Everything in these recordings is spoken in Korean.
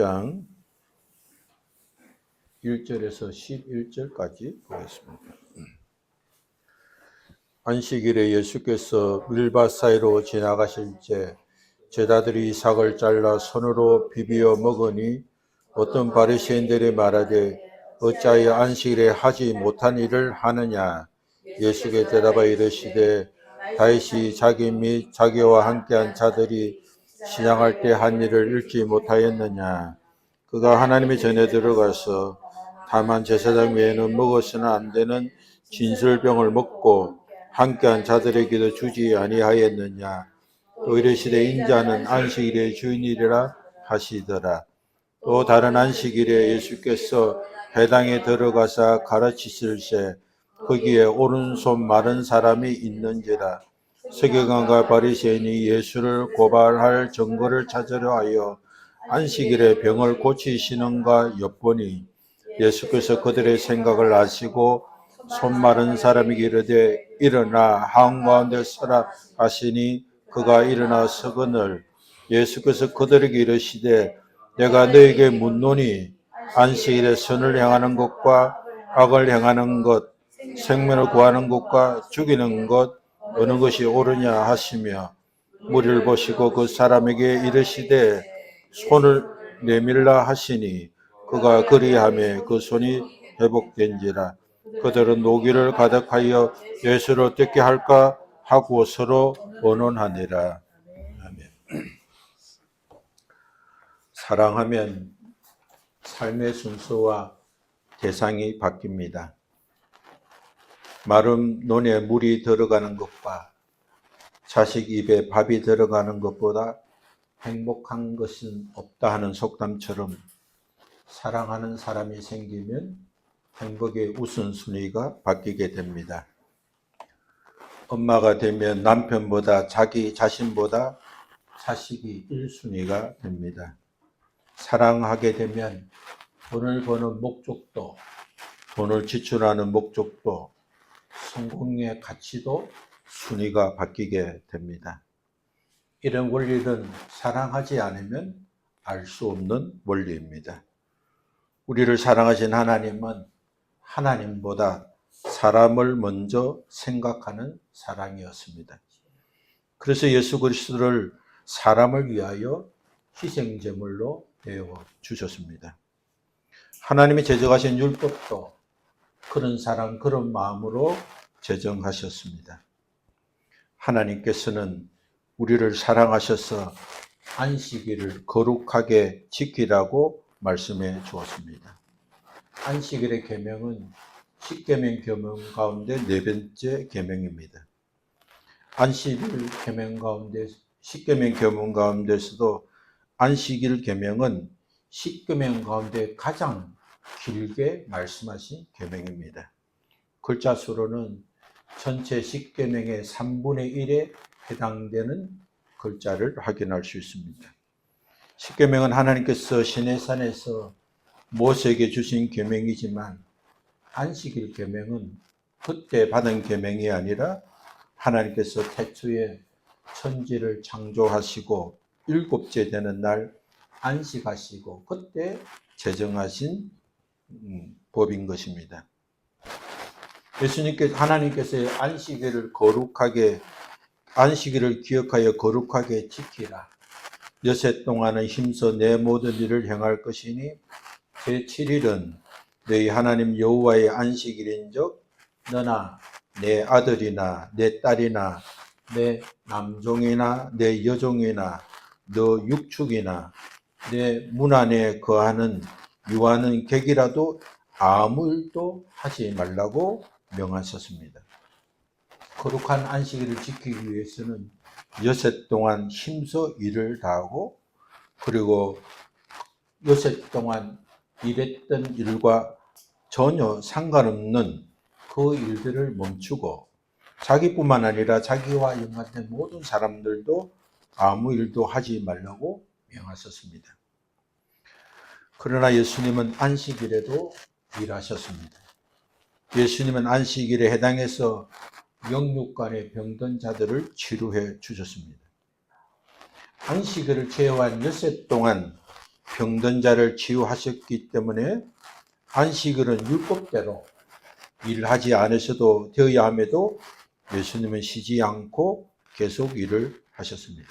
장 1절에서 11절까지 보겠습니다. 안식일에 예수께서 밀밭 사이로 지나가실 때 제자들이 삭을 잘라 손으로 비비어 먹으니 어떤 바리새인들이 말하되 어찌하여 안식일에 하지 못한 일을 하느냐. 예수께 대답하여 이르시되 다윗이 자기 및 자기와 함께한 자들이 신앙할 때 한 일을 읽지 못하였느냐. 그가 하나님의 전에 들어가서 다만 제사장 외에는 먹어서는 안 되는 진설병을 먹고 함께한 자들에게도 주지 아니하였느냐. 또 이르시되 인자는 안식일의 주인이라 하시더라. 또 다른 안식일에 예수께서 회당에 들어가사 가르치실세 거기에 오른손 마른 사람이 있는지라. 서기관과 바리새인이 예수를 고발할 증거를 찾으려 하여 안식일에 병을 고치시는가 엿보니 예수께서 그들의 생각을 아시고 손 마른 사람에게 이르되 일어나 한가운데 서라 하시니 그가 일어나 서거늘 예수께서 그들에게 이르시되 내가 너에게 묻노니 안식일에 선을 행하는 것과 악을 행하는 것 생명을 구하는 것과 죽이는 것 어느 것이 옳으냐 하시며 무리를 보시고 그 사람에게 이르시되 손을 내밀라 하시니 그가 그리하매 그 손이 회복된지라. 그들은 노기를 가득하여 예수를 어떻게 할까 하고 서로 의논하니라. 아멘. 사랑하면 삶의 순서와 대상이 바뀝니다. 마른 논에 물이 들어가는 것과 자식 입에 밥이 들어가는 것보다 행복한 것은 없다 하는 속담처럼 사랑하는 사람이 생기면 행복의 우선순위가 바뀌게 됩니다. 엄마가 되면 남편보다 자기 자신보다 자식이 1순위가 됩니다. 사랑하게 되면 돈을 버는 목적도, 돈을 지출하는 목적도, 성공의 가치도 순위가 바뀌게 됩니다. 이런 원리는 사랑하지 않으면 알 수 없는 원리입니다. 우리를 사랑하신 하나님은 하나님보다 사람을 먼저 생각하는 사랑이었습니다. 그래서 예수 그리스도를 사람을 위하여 희생제물로 내어 주셨습니다. 하나님이 제정하신 율법도 그런 사랑, 그런 마음으로 제정하셨습니다. 하나님께서는 우리를 사랑하셔서 안식일을 거룩하게 지키라고 말씀해 주었습니다. 안식일의 계명은 십계명 계명 가운데 네 번째 계명입니다. 안식일 계명 가운데 십계명 계명 가운데서도 안식일 계명은 십계명 가운데 가장 길게 말씀하신 계명입니다. 글자 수로는 전체 십계명의 3분의 1에 해당되는 글자를 확인할 수 있습니다. 십계명은 하나님께서 시내산에서 모세에게 주신 계명이지만 안식일 계명은 그때 받은 계명이 아니라 하나님께서 태초에 천지를 창조하시고 일곱째 되는 날 안식하시고 그때 제정하신 법인 것입니다. 하나님께서 안식일을 기억하여 거룩하게 지키라. 여섯 동안은 힘써 내 모든 일을 행할 것이니 제7일은 너희 하나님 여호와의 안식일인즉 너나 내 아들이나 내 딸이나 내 남종이나 내 여종이나 너 육축이나 내 문 안에 거하는 유하는 객이라도 아무 일도 하지 말라고 명하셨습니다. 거룩한 안식일을 지키기 위해서는 여섯 동안 힘써 일을 다하고 그리고 여섯 동안 일했던 일과 전혀 상관없는 그 일들을 멈추고 자기뿐만 아니라 자기와 연관된 모든 사람들도 아무 일도 하지 말라고 명하셨습니다. 그러나 예수님은 안식일에도 일하셨습니다. 예수님은 안식일에 해당해서 영육간의 병든 자들을 치료해 주셨습니다. 안식일을 제어한 엿새 동안 병든 자를 치유하셨기 때문에 안식일은 율법대로 일하지 않으셔도 되어야 함에도 예수님은 쉬지 않고 계속 일을 하셨습니다.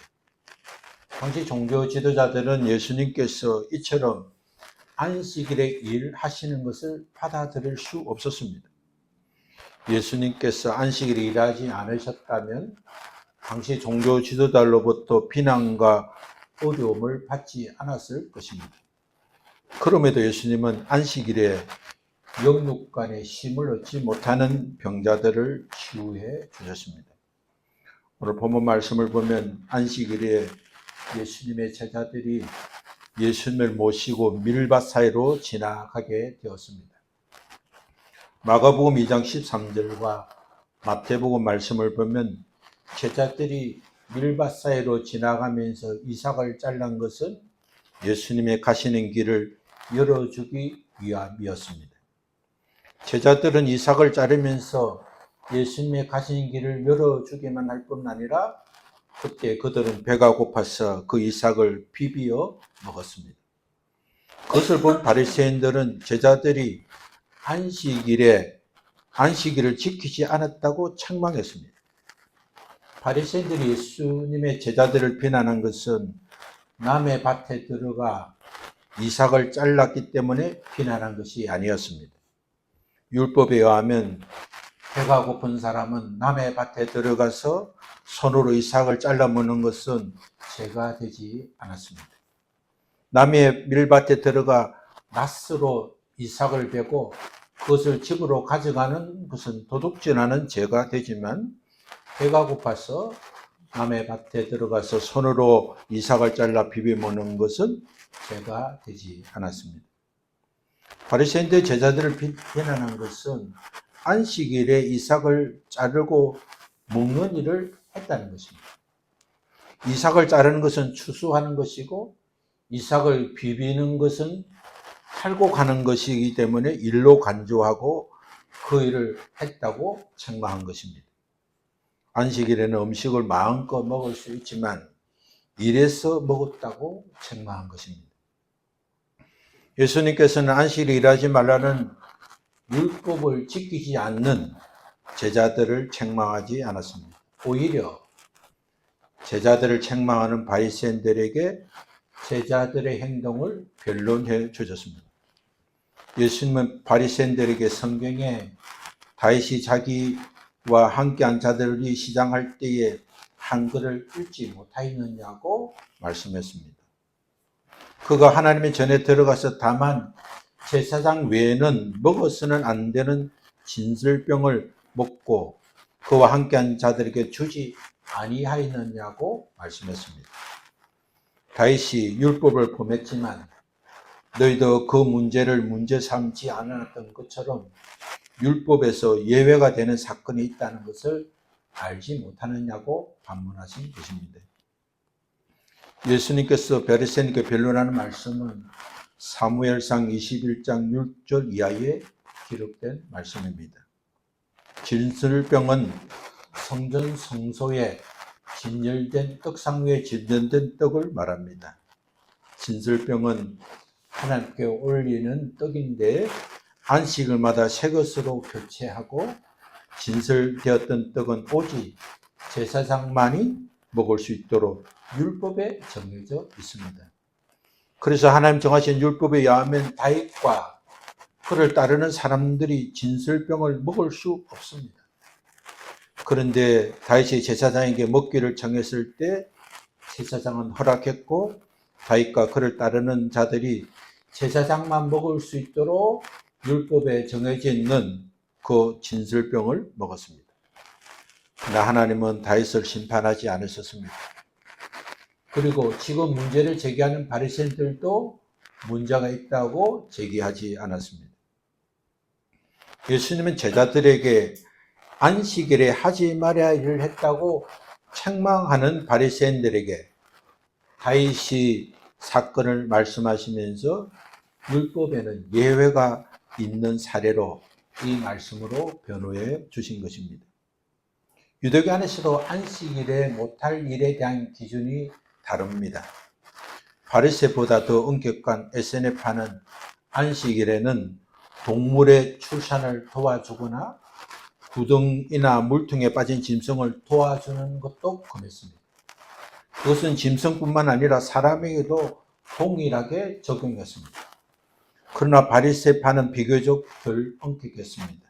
당시 종교 지도자들은 예수님께서 이처럼 안식일에 일하시는 것을 받아들일 수 없었습니다. 예수님께서 안식일에 일하지 않으셨다면 당시 종교 지도자로부터 비난과 어려움을 받지 않았을 것입니다. 그럼에도 예수님은 안식일에 영육간의 쉼을 얻지 못하는 병자들을 치유해 주셨습니다. 오늘 본문 말씀을 보면 안식일에 예수님의 제자들이 예수님을 모시고 밀밭 사이로 지나가게 되었습니다. 마가복음 2장 13절과 마태복음 말씀을 보면 제자들이 밀밭 사이로 지나가면서 이삭을 잘란 것은 예수님의 가시는 길을 열어주기 위함이었습니다. 제자들은 이삭을 자르면서 예수님의 가시는 길을 열어주기만 할 뿐 아니라 그때 그들은 배가 고파서 그 이삭을 비비어 먹었습니다. 그것을 본 바리새인들은 제자들이 안식일을 지키지 않았다고 책망했습니다. 바리새인들이 예수님의 제자들을 비난한 것은 남의 밭에 들어가 이삭을 잘랐기 때문에 비난한 것이 아니었습니다. 율법에 의하면 배가 고픈 사람은 남의 밭에 들어가서 손으로 이삭을 잘라 먹는 것은 죄가 되지 않았습니다. 남의 밀밭에 들어가 낫으로 이삭을 베고 그것을 집으로 가져가는 것은 도둑질하는 죄가 되지만 배가 고파서 남의 밭에 들어가서 손으로 이삭을 잘라 비벼 먹는 것은 죄가 되지 않았습니다. 바리새인들 제자들을 비난한 것은 안식일에 이삭을 자르고 먹는 일을 했다는 것입니다. 이삭을 자르는 것은 추수하는 것이고 이삭을 비비는 것은 팔고 가는 것이기 때문에 일로 간주하고 그 일을 했다고 책망한 것입니다. 안식일에는 음식을 마음껏 먹을 수 있지만 일해서 먹었다고 책망한 것입니다. 예수님께서는 안식일에 일하지 말라는 율법을 지키지 않는 제자들을 책망하지 않았습니다. 오히려 제자들을 책망하는 바리새인들에게 제자들의 행동을 변론해 주셨습니다. 예수님은 바리새인들에게 성경에 다윗이 자기와 함께한 자들이 시장할 때에 한글을 읽지 못하였느냐고 말씀했습니다. 그가 하나님의 전에 들어가서 다만 제사장 외에는 먹어서는 안 되는 진설병을 먹고 그와 함께한 자들에게 주지 아니하였느냐고 말씀했습니다. 다윗이 율법을 범했지만 너희도 그 문제를 문제 삼지 않았던 것처럼 율법에서 예외가 되는 사건이 있다는 것을 알지 못하느냐고 반문하신 것입니다. 예수님께서 바리새인에게 변론하는 말씀은 사무엘상 21장 6절 이하에 기록된 말씀입니다. 진설병은 성전 성소에 진열된 떡상 위에 진열된 떡을 말합니다. 진설병은 하나님께 올리는 떡인데 안식일마다 새 것으로 교체하고 진설되었던 떡은 오직 제사장만이 먹을 수 있도록 율법에 정해져 있습니다. 그래서 하나님 정하신 율법에 의하면 다윗과 그를 따르는 사람들이 진설병을 먹을 수 없습니다. 그런데 다윗이 제사장에게 먹기를 정했을 때 제사장은 허락했고 다윗과 그를 따르는 자들이 제사장만 먹을 수 있도록 율법에 정해져 있는 그 진설병을 먹었습니다. 그러나 하나님은 다윗을 심판하지 않으셨습니다. 그리고 지금 문제를 제기하는 바리새인들도 문제가 있다고 제기하지 않았습니다. 예수님은 제자들에게 안식일에 하지 말아야 할 일을 했다고 책망하는 바리새인들에게 다윗이 사건을 말씀하시면서 율법에는 예외가 있는 사례로 이 말씀으로 변호해 주신 것입니다. 유대교 안에서도 안식일에 못할 일에 대한 기준이 다릅니다. 바리새보다 더 엄격한 에세네파는 안식일에는 동물의 출산을 도와주거나 구덩이나 물통에 빠진 짐승을 도와주는 것도 금했습니다. 그것은 짐승뿐만 아니라 사람에게도 동일하게 적용했습니다. 그러나 바리새파는 비교적 덜 엄격했습니다.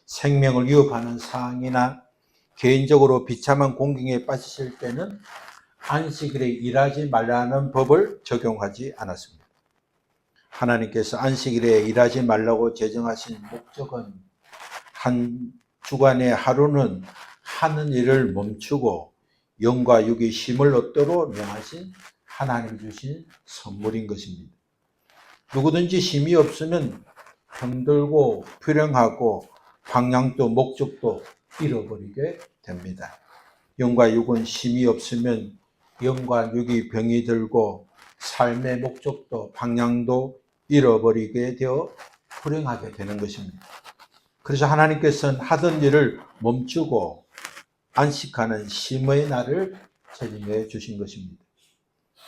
생명을 위협하는 사항이나 개인적으로 비참한 공경에 빠지실 때는 안식일에 일하지 말라는 법을 적용하지 않았습니다. 하나님께서 안식일에 일하지 말라고 제정하신 목적은 한 주간의 하루는 하는 일을 멈추고 영과 육이 쉼을 얻도록 명하신 하나님 주신 선물인 것입니다. 누구든지 쉼이 없으면 병들고 불행하고 방향도 목적도 잃어버리게 됩니다. 영과 육은 쉼이 없으면 영과 육이 병이 들고 삶의 목적도 방향도 잃어버리게 되어 불행하게 되는 것입니다. 그래서 하나님께서는 하던 일을 멈추고 안식하는 쉼의 날을 제정해 주신 것입니다.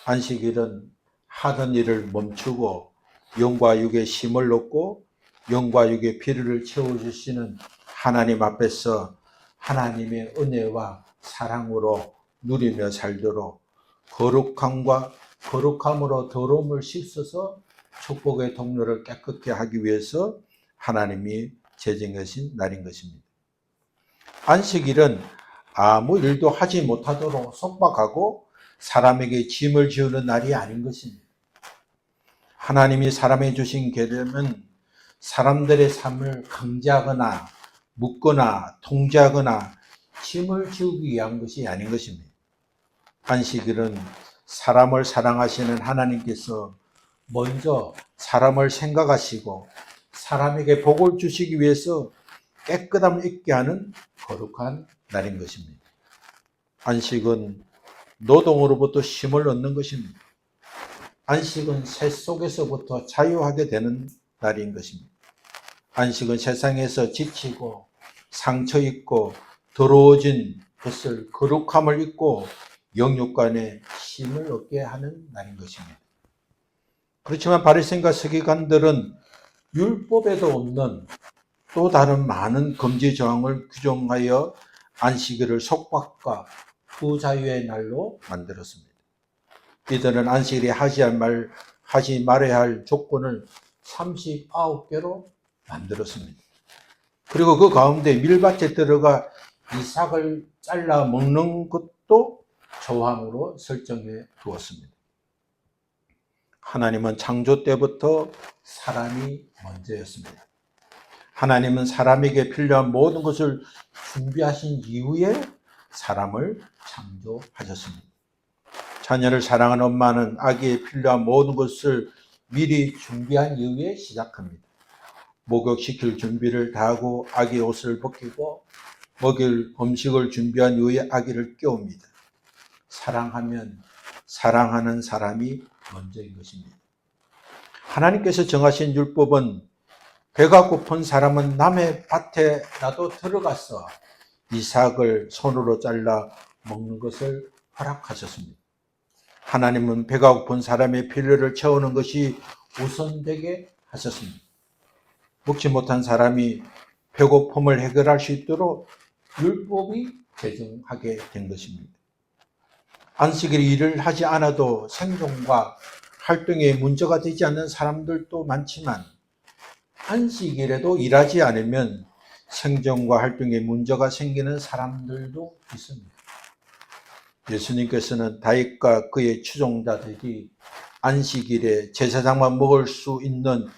안식일은 하던 일을 멈추고 영과 육의 쉼을 얻고 영과 육의 필요를 채워주시는 하나님 앞에서 하나님의 은혜와 사랑으로 누리며 살도록 거룩함으로 더러움을 씻어서 축복의 통로를 깨끗게 하기 위해서 하나님이 제정하신 날인 것입니다. 안식일은 아무 일도 하지 못하도록 속박하고 사람에게 짐을 지우는 날이 아닌 것입니다. 하나님이 사람에 주신 계명은 사람들의 삶을 강제하거나 묶거나 통제하거나 짐을 지우기 위한 것이 아닌 것입니다. 안식일은 사람을 사랑하시는 하나님께서 먼저 사람을 생각하시고 사람에게 복을 주시기 위해서 깨끗함을 잊게 하는 거룩한 날인 것입니다. 안식은 노동으로부터 쉼을 얻는 것입니다. 안식은 새 속에서부터 자유하게 되는 날인 것입니다. 안식은 세상에서 지치고 상처 입고 더러워진 것을 거룩함을 입고 영육간에 쉼을 얻게 하는 날인 것입니다. 그렇지만 바리새인과 서기관들은 율법에도 없는 또 다른 많은 금지 조항을 규정하여 안식일을 속박과 부자유의 날로 만들었습니다. 이들은 안식일에 하지 말아야 할 조건을 39개로 만들었습니다. 그리고 그 가운데 밀밭에 들어가 이삭을 잘라 먹는 것도 조항으로 설정해 두었습니다. 하나님은 창조 때부터 사람이 먼저였습니다. 하나님은 사람에게 필요한 모든 것을 준비하신 이후에 사람을 창조하셨습니다. 자녀를 사랑하는 엄마는 아기에 필요한 모든 것을 미리 준비한 이후에 시작합니다. 목욕시킬 준비를 다 하고 아기 옷을 벗기고 먹일 음식을 준비한 이후에 아기를 깨웁니다. 사랑하면 사랑하는 사람이 먼저인 것입니다. 하나님께서 정하신 율법은 배가 고픈 사람은 남의 밭에라도 들어가서 이삭을 손으로 잘라 먹는 것을 허락하셨습니다. 하나님은 배가 고픈 사람의 필요를 채우는 것이 우선되게 하셨습니다. 먹지 못한 사람이 배고픔을 해결할 수 있도록 율법이 제정하게 된 것입니다. 안식일 일을 하지 않아도 생존과 활동에 문제가 되지 않는 사람들도 많지만 안식일에도 일하지 않으면 생존과 활동에 문제가 생기는 사람들도 있습니다. 예수님께서는 다윗과 그의 추종자들이 안식일에 제사장만 먹을 수 있는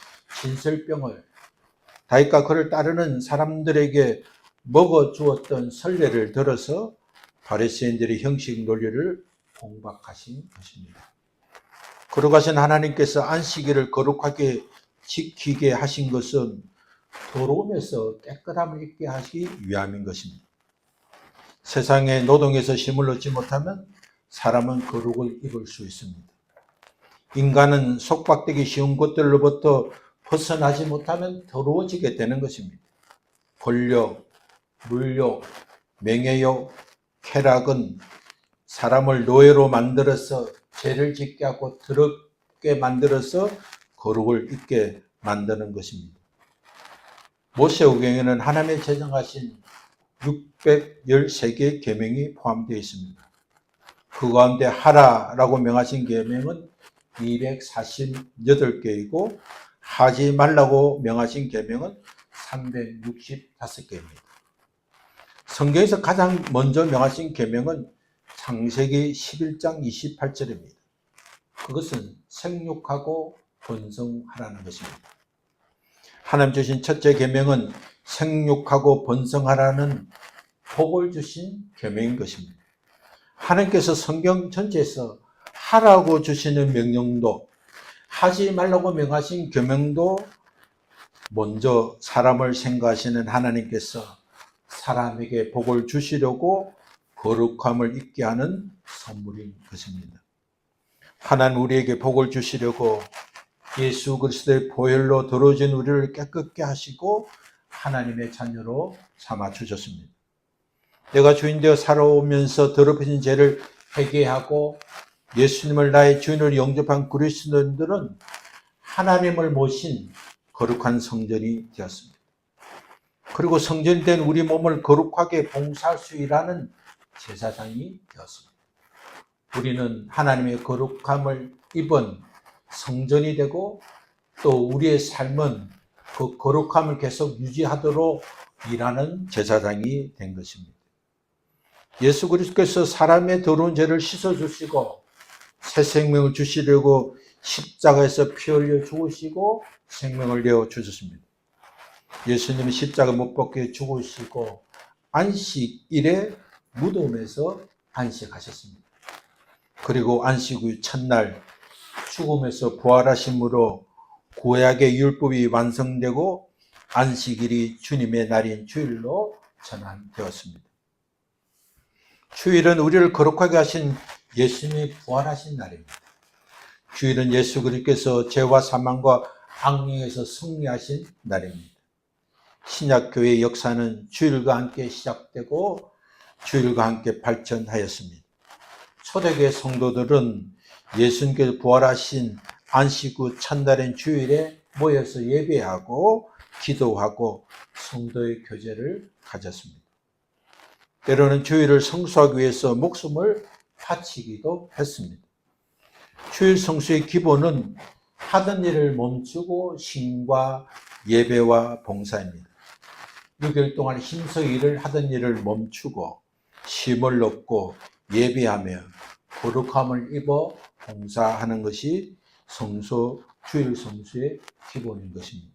진설병을 다윗과 그를 따르는 사람들에게 먹어주었던 선례를 들어서 바리새인들의 형식 논리를 공박하신 것입니다. 거룩하신 하나님께서 안식일을 거룩하게 지키게 하신 것은 더러움에서 깨끗함을 입게 하시기 위함인 것입니다. 세상의 노동에서 쉼을 얻지 못하면 사람은 거룩을 입을 수 있습니다. 인간은 속박되기 쉬운 것들로부터 벗어나지 못하면 더러워지게 되는 것입니다. 권력, 물욕, 명예욕, 쾌락은 사람을 노예로 만들어서 죄를 짓게 하고 더럽게 만들어서 거룩을 잊게 만드는 것입니다. 모세오경에는 하나님의 제정하신 613개의 계명이 포함되어 있습니다. 그 가운데 하라라고 명하신 계명은 248개이고 하지 말라고 명하신 계명은 365개입니다. 성경에서 가장 먼저 명하신 계명은 창세기 11장 28절입니다. 그것은 생육하고 번성하라는 것입니다. 하나님 주신 첫째 계명은 생육하고 번성하라는 복을 주신 계명인 것입니다. 하나님께서 성경 전체에서 하라고 주시는 명령도 하지 말라고 명하신 계명도 먼저 사람을 생각하시는 하나님께서 사람에게 복을 주시려고 거룩함을 잊게 하는 선물인 것입니다. 하나님 우리에게 복을 주시려고 예수 그리스도의 보혈로 더러워진 우리를 깨끗게 하시고 하나님의 자녀로 삼아 주셨습니다. 내가 주인 되어 살아오면서 더럽혀진 죄를 회개하고 예수님을 나의 주인으로 영접한 그리스도인들은 하나님을 모신 거룩한 성전이 되었습니다. 그리고 성전이 된 우리 몸을 거룩하게 봉사할 수 있는 제사장이 되었습니다. 우리는 하나님의 거룩함을 입은 성전이 되고 또 우리의 삶은 그 거룩함을 계속 유지하도록 일하는 제사장이 된 것입니다. 예수 그리스도께서 사람의 더러운 죄를 씻어주시고 새 생명을 주시려고 십자가에서 피 흘려 죽으시고 생명을 내어 주셨습니다. 예수님은 십자가 못 박혀 죽으시고 안식일에 무덤에서 안식하셨습니다. 그리고 안식 후 첫날 죽음에서 부활하심으로 구약의 율법이 완성되고 안식일이 주님의 날인 주일로 전환되었습니다. 주일은 우리를 거룩하게 하신 예수님이 부활하신 날입니다. 주일은 예수 그리스도께서 죄와 사망과 악령에서 승리하신 날입니다. 신약교회의 역사는 주일과 함께 시작되고 주일과 함께 발전하였습니다. 초대교회 성도들은 예수님께서 부활하신 안식 후 첫날인 주일에 모여서 예배하고 기도하고 성도의 교제를 가졌습니다. 때로는 주일을 성수하기 위해서 목숨을 바치기도 했습니다. 주일 성수의 기본은 하던 일을 멈추고 신과 예배와 봉사입니다. 6일 동안 힘써 일을 하던 일을 멈추고 쉼을 얻고 예배하며 거룩함을 입어 봉사하는 것이 주일 성수의 기본인 것입니다.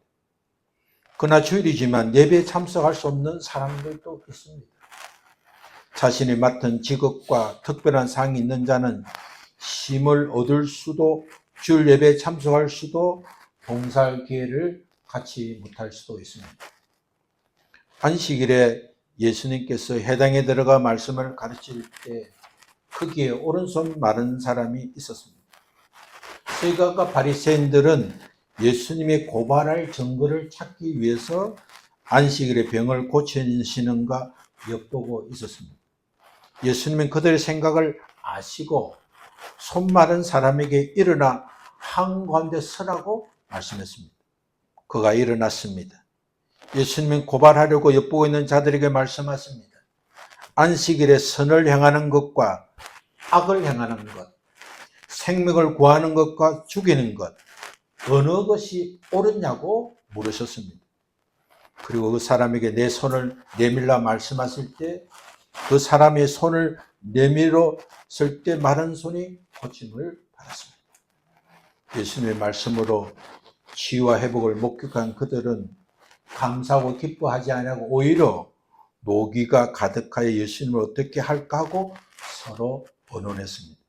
그러나 주일이지만 예배에 참석할 수 없는 사람들도 있습니다. 자신이 맡은 직업과 특별한 상이 있는 자는 쉼을 얻을 수도 주일 예배에 참석할 수도 봉사할 기회를 갖지 못할 수도 있습니다. 안식일에 예수님께서 회당에 들어가 말씀을 가르칠 때 거기에 오른손 마른 사람이 있었습니다. 서기관과 바리새인들은 예수님의 고발할 증거를 찾기 위해서 안식일에 병을 고치시는가 엿보고 있었습니다. 예수님은 그들의 생각을 아시고 손 마른 사람에게 일어나 한가운데 서라고 말씀했습니다. 그가 일어났습니다. 예수님은 고발하려고 엿보고 있는 자들에게 말씀하십니다. 안식일에 선을 행하는 것과 악을 행하는 것, 생명을 구하는 것과 죽이는 것, 어느 것이 옳으냐고 물으셨습니다. 그리고 그 사람에게 내 손을 내밀라 말씀하실 때 그 사람의 손을 내밀었을 때 마른 손이 고침을 받았습니다. 예수님의 말씀으로 치유와 회복을 목격한 그들은 감사하고 기뻐하지 않고 오히려 노기가 가득하여 예수님을 어떻게 할까 하고 서로 의논했습니다.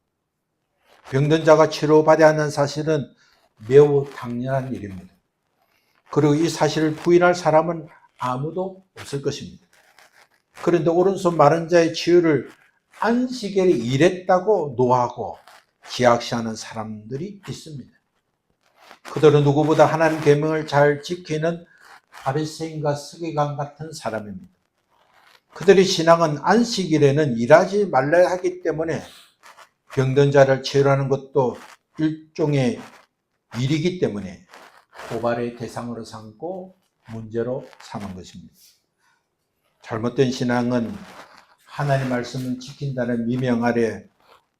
병든 자가 치료받아야 하는 사실은 매우 당연한 일입니다. 그리고 이 사실을 부인할 사람은 아무도 없을 것입니다. 그런데 오른손 마른 자의 치유를 안식일에 일했다고 노하고 기약시하는 사람들이 있습니다. 그들은 누구보다 하나님 계명을 잘 지키는 바리새인과 서기관 같은 사람입니다. 그들의 신앙은 안식일에는 일하지 말라야 하기 때문에 병든 자를 치료하는 것도 일종의 일이기 때문에 고발의 대상으로 삼고 문제로 삼은 것입니다. 잘못된 신앙은 하나님의 말씀을 지킨다는 미명 아래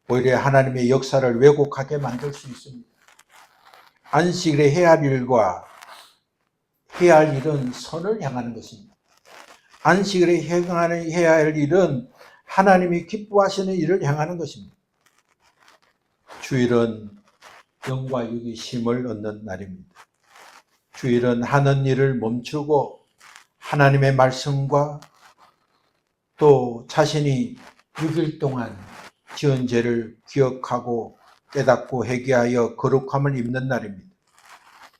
오히려 하나님의 역사를 왜곡하게 만들 수 있습니다. 안식일에 해야 할 일과 해야 할 일은 선을 향하는 것입니다. 안식일에 해야 할 일은 하나님이 기뻐하시는 일을 향하는 것입니다. 주일은 영과 육이 쉼을 얻는 날입니다. 주일은 하는 일을 멈추고 하나님의 말씀과 또 자신이 6일 동안 지은 죄를 기억하고 깨닫고 회개하여 거룩함을 입는 날입니다.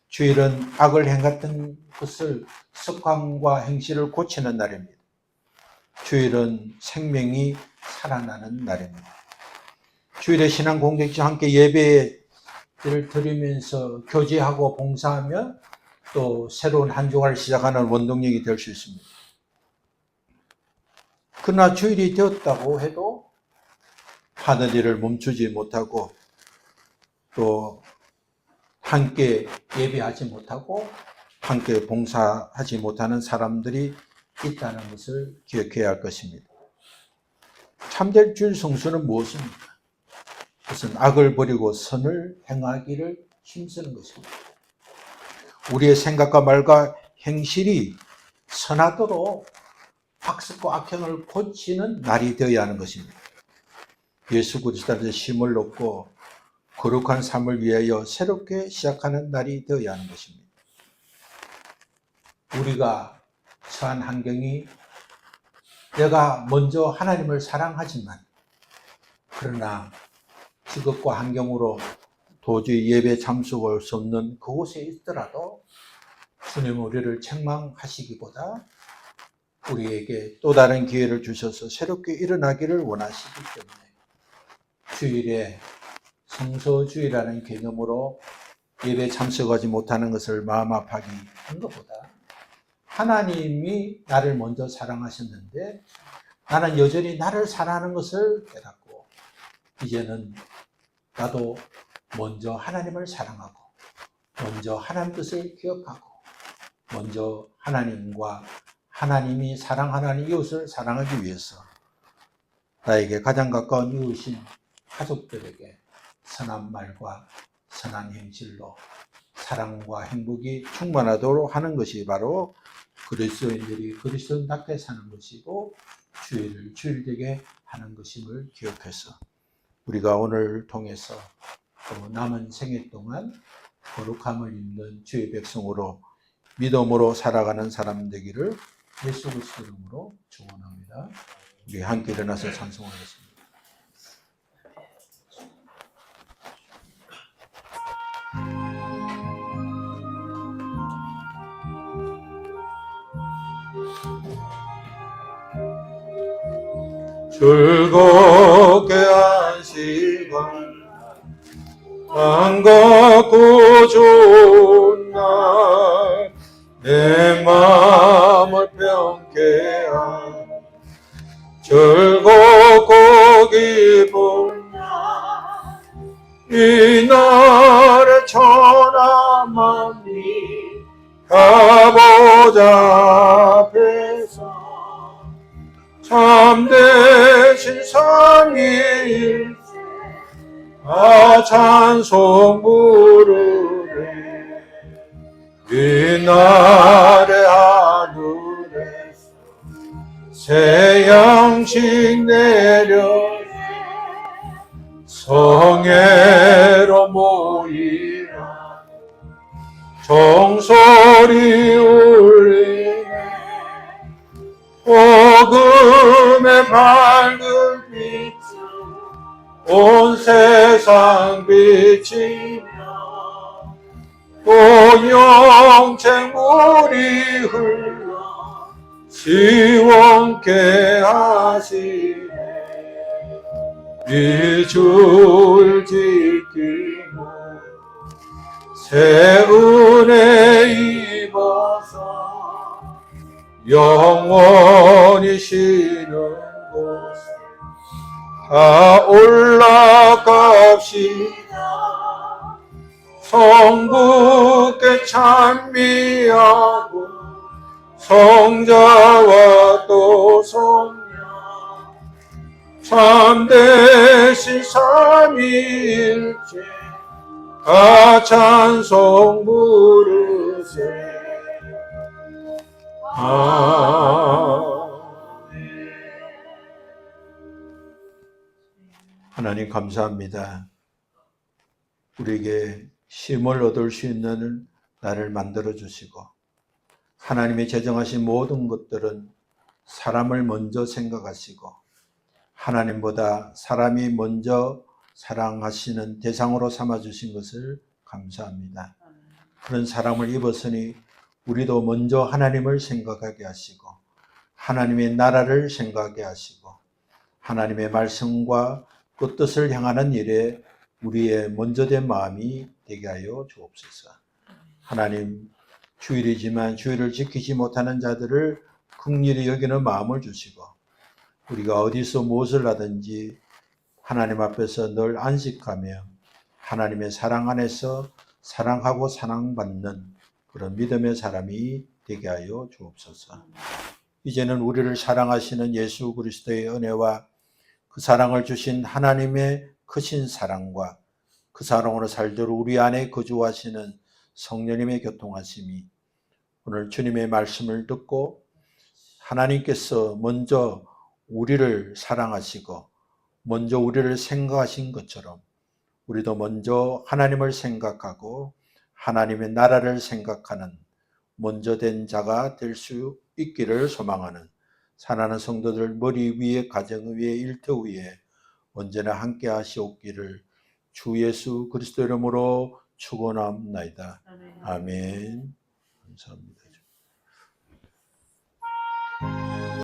주일은 악을 행했던 것을 습관과 행실을 고치는 날입니다. 주일은 생명이 살아나는 날입니다. 주일에 신앙 공동체와 함께 예배를 드리면서 교제하고 봉사하며 또 새로운 한 주간을 시작하는 원동력이 될 수 있습니다. 그러나 주일이 되었다고 해도 하는 일을 멈추지 못하고 또 함께 예배하지 못하고 함께 봉사하지 못하는 사람들이 있다는 것을 기억해야 할 것입니다. 참될 주일 성수는 무엇입니까? 그것은 악을 버리고 선을 행하기를 힘쓰는 것입니다. 우리의 생각과 말과 행실이 선하도록 악습과 악행을 고치는 날이 되어야 하는 것입니다. 예수 그리스도의 힘을 얻고 거룩한 삶을 위하여 새롭게 시작하는 날이 되어야 하는 것입니다. 우리가 처한 환경이 내가 먼저 하나님을 사랑하지만 그러나 직업과 환경으로 도저히 예배 참석할 수 없는 그곳에 있더라도 주님 우리를 책망하시기보다 우리에게 또 다른 기회를 주셔서 새롭게 일어나기를 원하시기 때문에 주일에 성서주의라는 개념으로 예배 참석하지 못하는 것을 마음 아파하기 한 것보다 하나님이 나를 먼저 사랑하셨는데 나는 여전히 나를 사랑하는 것을 깨닫고 이제는 나도 먼저 하나님을 사랑하고 먼저 하나님 뜻을 기억하고 먼저 하나님과 하나님이 사랑하는 이웃을 사랑하기 위해서 나에게 가장 가까운 이웃인 가족들에게 선한 말과 선한 행실로 사랑과 행복이 충만하도록 하는 것이 바로 그리스도인들이 그리스도인답게 사는 것이고 주일을 주일되게 하는 것임을 기억해서 우리가 오늘 통해서 또 남은 생애 동안 거룩함을 입는 주의 백성으로 믿음으로 살아가는 사람 되기를 예수 그리스도 이름으로 축원합니다. 우리 함께 일어나서 찬송하겠습니다. 즐겁게 한 시간 반갑고 좋은 날 내 마음을 평케한 즐겁고 기쁜 이 날의 천하만미 가보자 앞에서 참되신 삼위일 찬송 부르네 이 날의 하늘에서 새 양식 내려 성회로 모이라 종소리 울리네 복음의 밝은 빛 온 세상 비치며 또 영생 물이 흘러 시원케 하시네 이 주를 지키고 새 은혜 입어서 영원히 쉬는 곳 다 올라가 합시다. 성부께 찬미하고 성자와 또 성령 참되신 삼위일체 찬송 부르세. 하나님 감사합니다. 우리에게 쉼을 얻을 수 있는 나를 만들어 주시고 하나님이 제정하신 모든 것들은 사람을 먼저 생각하시고 하나님보다 사람이 먼저 사랑하시는 대상으로 삼아주신 것을 감사합니다. 그런 사랑을 입었으니 우리도 먼저 하나님을 생각하게 하시고 하나님의 나라를 생각하게 하시고 하나님의 말씀과 그 뜻을 향하는 일에 우리의 먼저된 마음이 되게 하여 주옵소서. 하나님, 주일이지만 주일을 지키지 못하는 자들을 긍휼히 여기는 마음을 주시고 우리가 어디서 무엇을 하든지 하나님 앞에서 늘 안식하며 하나님의 사랑 안에서 사랑하고 사랑받는 그런 믿음의 사람이 되게 하여 주옵소서. 이제는 우리를 사랑하시는 예수 그리스도의 은혜와 그 사랑을 주신 하나님의 크신 사랑과 그 사랑으로 살도록 우리 안에 거주하시는 성령님의 교통하심이 오늘 주님의 말씀을 듣고 하나님께서 먼저 우리를 사랑하시고 먼저 우리를 생각하신 것처럼 우리도 먼저 하나님을 생각하고 하나님의 나라를 생각하는 먼저 된 자가 될 수 있기를 소망하는 사랑하는 성도들 머리 위에 가정 위에 일터 위에 언제나 함께 하시옵기를 주 예수 그리스도 이름으로 축원합니다. 아멘. 감사합니다.